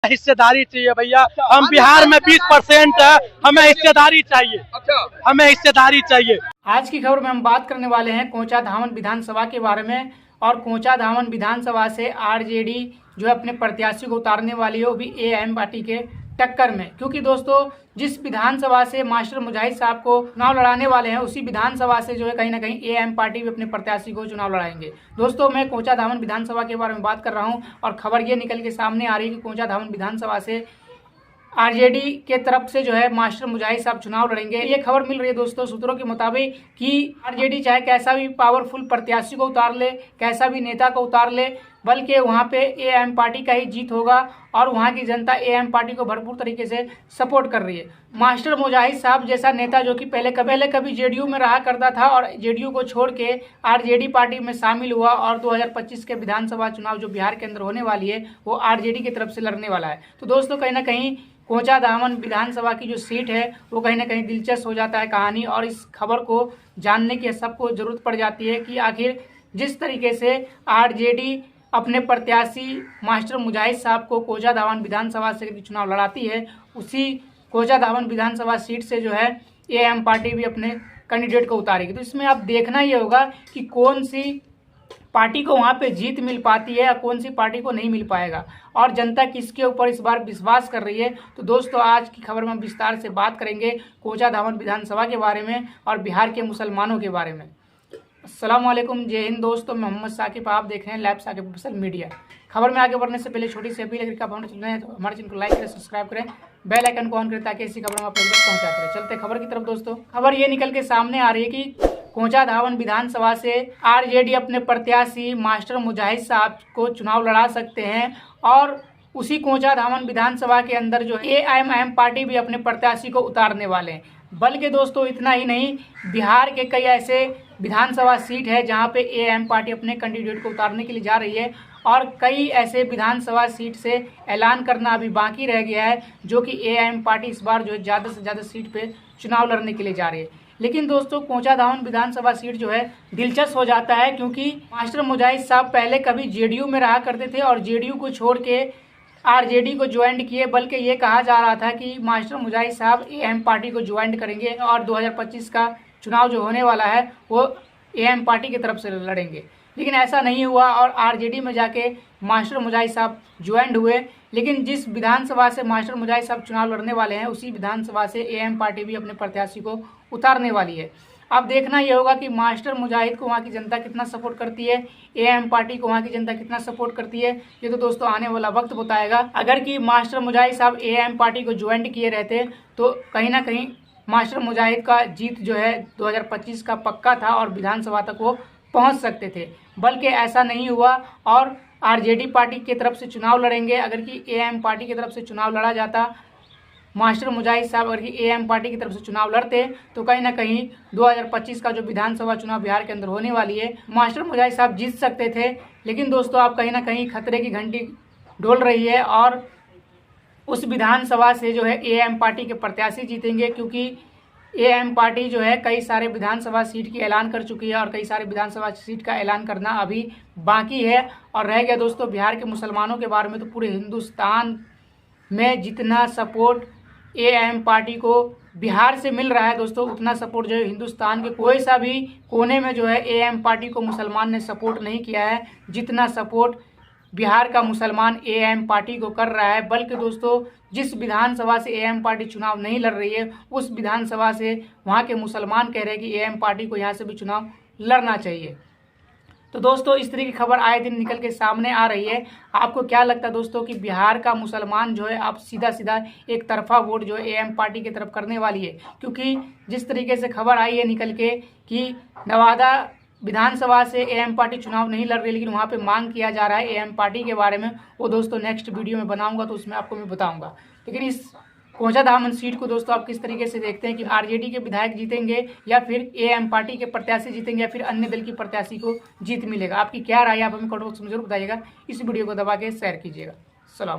हिस्सेदारी चाहिए भैया। हम बिहार में 20% है, हमें हिस्सेदारी चाहिए। हमें हिस्सेदारी चाहिए। आज की खबर में हम बात करने वाले हैं कोंचा धामन विधानसभा के बारे में। और कोंचा धामन विधानसभा से आरजेडी जो है अपने प्रत्याशी को उतारने वाली है, वो भी एआईएम पार्टी के टक्कर में। क्योंकि दोस्तों जिस विधानसभा से मास्टर मुजाहिद साहब को चुनाव लड़ाने वाले हैं, उसी विधानसभा से जो है कहीं ना कहीं एआईएम पार्टी भी अपने प्रत्याशी को चुनाव लड़ाएंगे। दोस्तों मैं कोंचा धामन विधानसभा के बारे में बात कर रहा हूं और खबर ये निकल के सामने आ रही है कि कोंचा धामन विधानसभा से आरजेडी के तरफ से जो है मास्टर मुजाहिद साहब चुनाव लड़ेंगे। ये खबर मिल रही है दोस्तों सूत्रों के मुताबिक कि आरजेडी चाहे कैसा भी पावरफुल प्रत्याशी को उतार ले, कैसा भी नेता को उतार ले, बल्कि वहां पे एआईएम पार्टी का ही जीत होगा और वहां की जनता एआईएम पार्टी को भरपूर तरीके से सपोर्ट कर रही है। मास्टर मुजाहिद साहब जैसा नेता जो कि पहले कभी जेडीयू में रहा करता था और जेडीयू को छोड़ के आरजेडी पार्टी में शामिल हुआ और 2025 के विधानसभा चुनाव जो बिहार के अंदर होने वाली है वो आरजेडी की तरफ से लड़ने वाला है। तो दोस्तों कहीं ना कहीं कोंचा धामन विधानसभा की जो सीट है वो कहीं ना कहीं दिलचस्प हो जाता है कहानी। और इस खबर को जानने की सबको जरूरत पड़ जाती है कि आखिर जिस तरीके से आरजेडी अपने प्रत्याशी मास्टर मुजाहिद साहब को कोंचा धामन विधानसभा से चुनाव लड़ाती है, उसी कोंचा धामन विधानसभा सीट से जो है एआईएम पार्टी भी अपने कैंडिडेट को उतारेगी। तो इसमें अब देखना ये होगा कि कौन सी पार्टी को वहां पे जीत मिल पाती है या कौन सी पार्टी को नहीं मिल पाएगा और जनता किसके ऊपर इस बार विश्वास कर रही है। तो दोस्तों आज की खबर में हम विस्तार से बात करेंगे कोंचा धामन विधानसभा के बारे में और बिहार के मुसलमानों के बारे में। अस्सलाम वालेकुम, जय हिंद दोस्तों, मैं मोहम्मद साकिब, आप देख रहे हैं लैब साकिब ऑफिशियल मीडिया। खबर में आगे बढ़ने से पहले छोटी सी अपील है कि आप हमारे चैनल हैं तो हमारे चैनल को लाइक करें, सब्सक्राइब करें, बेल आइकन को ऑन करें ताकि ऐसी खबर हम आप लोगों तक पहुंचा करें। चलते खबर की तरफ दोस्तों। खबर ये निकल के सामने आ रही है कि कोंचा धामन विधानसभा से आरजेडी अपने प्रत्याशी मास्टर मुजाहिद साहब को चुनाव लड़ा सकते हैं और उसी कोंचा धामन विधानसभा के अंदर जो एआईएम पार्टी भी अपने प्रत्याशी को उतारने वाले हैं। बल्कि दोस्तों इतना ही नहीं, बिहार के कई ऐसे विधानसभा सीट है जहां पे एआईएम पार्टी अपने कैंडिडेट को उतारने के लिए जा रही है और कई ऐसे विधानसभा सीट से ऐलान करना अभी बाकी रह गया है जो कि एआईएम पार्टी इस बार जो है ज़्यादा से ज़्यादा सीट पे चुनाव लड़ने के लिए जा रही है। लेकिन दोस्तों कोंचा धामन विधानसभा सीट जो है दिलचस्प हो जाता है क्योंकि मास्टर मुजाहिद साहब पहले कभी जेडीयू में रहा करते थे और जेडीयू को छोड़ के आरजेडी को ज्वाइन किए। बल्कि ये कहा जा रहा था कि मास्टर मुजाहिद साहब एआईएम पार्टी को ज्वाइन करेंगे और 2025 का चुनाव जो होने वाला है वो एआईएम पार्टी की तरफ से लड़ेंगे। लेकिन ऐसा नहीं हुआ और आरजेडी में जाके मास्टर मुजाहिद साहब ज्वाइन हुए। लेकिन जिस विधानसभा से मास्टर मुजाहिद साहब चुनाव लड़ने वाले हैं उसी विधानसभा से एआईएम पार्टी भी अपने प्रत्याशी को उतारने वाली है। अब देखना यह होगा कि मास्टर मुजाहिद को वहाँ की जनता कितना सपोर्ट करती है, एआईएम पार्टी को वहाँ की जनता कितना सपोर्ट करती है, ये तो दोस्तों आने वाला वक्त बताएगा। अगर कि मास्टर मुजाहिद साहब एआईएम पार्टी को ज्वाइन किए रहते तो कहीं ना कहीं मास्टर मुजाहिद का जीत जो है 2025 का पक्का था और विधानसभा तक वो पहुंच सकते थे। बल्कि ऐसा नहीं हुआ और आरजेडी पार्टी की तरफ से चुनाव लड़ेंगे। अगर कि एआईएम पार्टी की तरफ से चुनाव लड़ा जाता, मास्टर मुजाहिद साहब अगर कि एआईएम पार्टी की तरफ से चुनाव लड़ते तो कहीं ना कहीं 2025 का जो विधानसभा चुनाव बिहार के अंदर होने वाली है मास्टर मुजाहिद साहब जीत सकते थे। लेकिन दोस्तों आप कहीं ना कहीं खतरे की घंटी डोल रही है और उस विधानसभा से जो है एआईएम पार्टी के प्रत्याशी जीतेंगे क्योंकि एआईएम पार्टी जो है कई सारे विधानसभा सीट की ऐलान कर चुकी है और कई सारे विधानसभा सीट का ऐलान करना अभी बाकी है। और रह गया दोस्तों बिहार के मुसलमानों के बारे में, तो पूरे हिंदुस्तान में जितना सपोर्ट एआईएम पार्टी को बिहार से मिल रहा है दोस्तों उतना सपोर्ट जो है हिंदुस्तान के कोई सा भी कोने में जो है एआईएम पार्टी को मुसलमान ने सपोर्ट नहीं किया है जितना सपोर्ट बिहार का मुसलमान एआईएम पार्टी को कर रहा है। बल्कि दोस्तों जिस विधानसभा से एआईएम पार्टी चुनाव नहीं लड़ रही है उस विधानसभा से वहां के मुसलमान कह रहे हैं कि एआईएम पार्टी को यहां से भी चुनाव लड़ना चाहिए। तो दोस्तों इस तरह की खबर आए दिन निकल के सामने आ रही है। आपको क्या लगता है दोस्तों कि बिहार का मुसलमान जो है अब सीधा सीधा एक तरफा वोट जो है एआईएम पार्टी की तरफ करने वाली है? क्योंकि जिस तरीके से खबर आई है निकल के कि नवादा विधानसभा से एआईएम पार्टी चुनाव नहीं लड़ रही लेकिन वहाँ पे मांग किया जा रहा है एआईएम पार्टी के बारे में, वो दोस्तों नेक्स्ट वीडियो में बनाऊंगा तो उसमें आपको मैं बताऊंगा। लेकिन इस कोंचा धामन सीट को दोस्तों आप किस तरीके से देखते हैं कि आरजेडी के विधायक जीतेंगे या फिर एआईएम पार्टी के प्रत्याशी जीतेंगे या फिर अन्य दल की प्रत्याशी को जीत मिलेगा? आपकी क्या राय है आप हमें कमेंट बॉक्स में जरूर बताइएगा। इस वीडियो को दबा के शेयर कीजिएगा। सलाम।